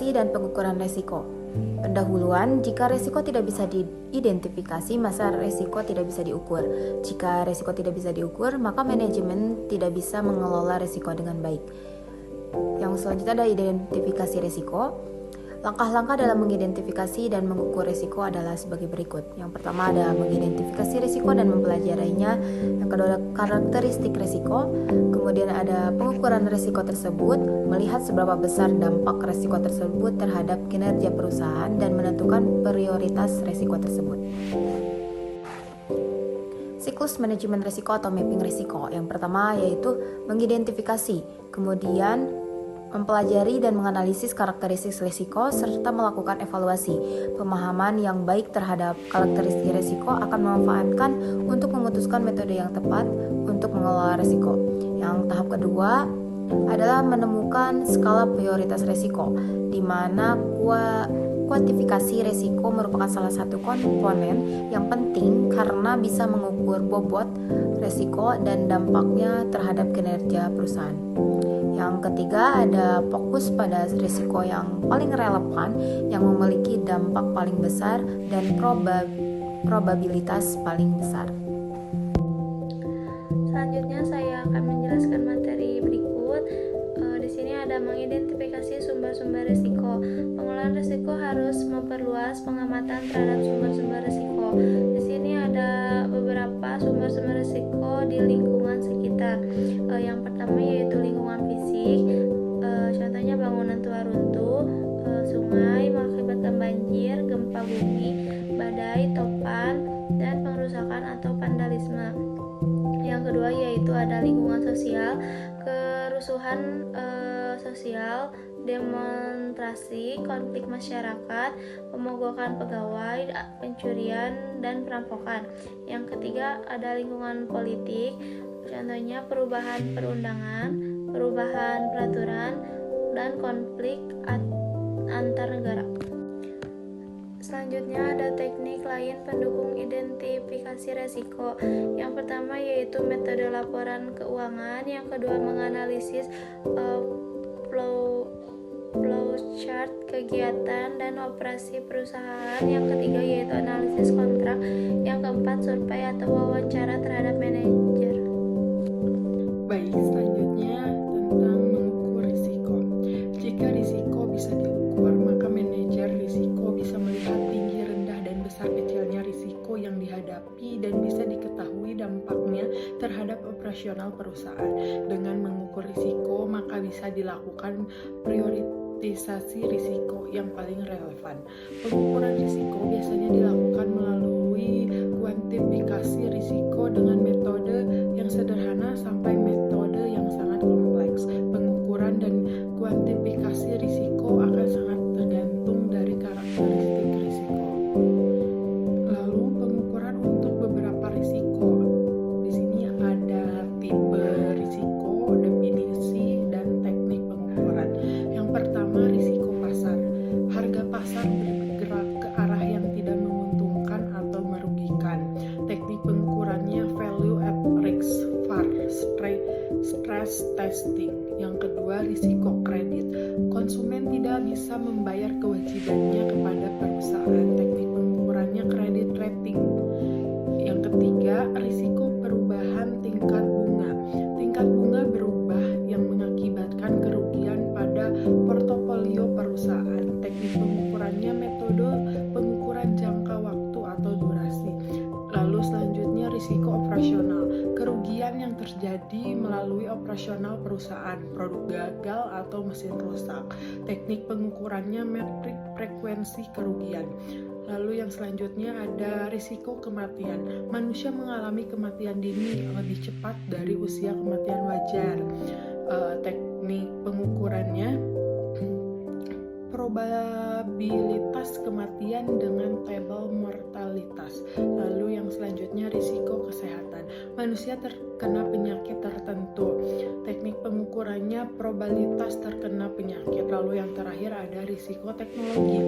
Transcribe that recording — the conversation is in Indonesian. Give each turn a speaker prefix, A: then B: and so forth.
A: Identifikasi dan pengukuran risiko. Pendahuluan, jika risiko tidak bisa diidentifikasi, maka risiko tidak bisa diukur. Jika risiko tidak bisa diukur, maka manajemen tidak bisa mengelola risiko dengan baik. Yang selanjutnya ada identifikasi risiko. Langkah-langkah dalam mengidentifikasi dan mengukur risiko adalah sebagai berikut. Yang pertama ada mengidentifikasi risiko dan mempelajarinya. Yang kedua ada karakteristik risiko. Kemudian ada pengukuran risiko tersebut, melihat seberapa besar dampak risiko tersebut terhadap kinerja perusahaan dan menentukan prioritas risiko tersebut. Siklus manajemen risiko atau mapping risiko. Yang pertama yaitu mengidentifikasi, kemudian mempelajari dan menganalisis karakteristik risiko serta melakukan evaluasi. Pemahaman yang baik terhadap karakteristik risiko akan memanfaatkan untuk memutuskan metode yang tepat untuk mengelola risiko. Yang tahap kedua adalah menemukan skala prioritas risiko, di mana kuantifikasi risiko merupakan salah satu komponen yang penting karena bisa mengukur bobot risiko dan dampaknya terhadap kinerja perusahaan. Yang ketiga ada fokus pada risiko yang paling relevan, yang memiliki dampak paling besar dan probabilitas paling besar.
B: Selanjutnya saya akan menjelaskan materi berikut. Di sini ada mengidentifikasi sumber-sumber risiko. Pengelolaan risiko harus memperluas pengamatan terhadap sumber-sumber risiko. Di sini ada beberapa sumber-sumber risiko di lingkungan sekitar. Yang pertama yaitu lingkungan fisik. Contohnya bangunan tua runtuh, sungai mengakibatkan banjir, gempa bumi, badai, topan, dan pengrusakan atau vandalisme. Yang kedua yaitu ada lingkungan sosial, kerusuhan sosial, demonstrasi, konflik masyarakat, pemogokan pegawai, pencurian, dan perampokan. Yang ketiga ada lingkungan politik, contohnya perubahan perundangan, perubahan peraturan, dan konflik antar negara. Selanjutnya ada teknik lain pendukung identifikasi risiko. Yang pertama yaitu metode laporan keuangan, yang kedua menganalisis flowchart kegiatan dan operasi perusahaan, yang ketiga yaitu analisis kontrak, yang keempat survei atau wawancara terhadap manajer.
C: Baik, selanjutnya tentang mengukur risiko. Jika risiko bisa diukur, maka manajer risiko bisa melihat tinggi, rendah, dan besar kecilnya risiko yang dihadapi dan bisa diketahui dampaknya terhadap operasional perusahaan. Dengan mengukur risiko, maka bisa dilakukan prioritisasi risiko yang paling relevan. Pengukuran risiko biasanya dilakukan melalui kuantifikasi risiko dengan metode yang sederhana sampai metode yang sangat kompleks. Pengukuran dan kuantifikasi risiko akan sangat tergantung dari karakteristik risiko. Lalu pengukuran untuk beberapa risiko. Di sini ada tipe risiko, definisi, dan teknik pengukuran. Yang pertama, risiko pasar. Harga pasar bergerak ke arah yang tidak menguntungkan atau merugikan. Teknik pengukurannya value at risk, VAR, stress testing. Yang kedua, risiko kredit. Konsumen tidak bisa membayar kewajibannya kepada perusahaan. Teknik pengukurannya kredit rating. Yang ketiga, risiko perubahan tingkat bunga. Tingkat bunga berubah yang mengakibatkan kerugian pada portofolio perusahaan. Teknik pengukurannya metode pengukuran jangka waktu atau durasi. Lalu selanjutnya risiko operasional. Kerugian yang terjadi melalui operasional perusahaan, produk gagal atau mesin rusak. Teknik pengukurannya metrik frekuensi kerugian. Lalu yang selanjutnya ada risiko kematian. Manusia mengalami kematian dini lebih cepat dari usia kematian wajar. Teknik pengukurannya probabilitas kematian dengan tabel mortalitas. Lalu yang selanjutnya risiko kesehatan. Manusia terkena penyakit tertentu. Teknik pengukurannya probabilitas terkena penyakit. Lalu yang terakhir ada risiko teknologi.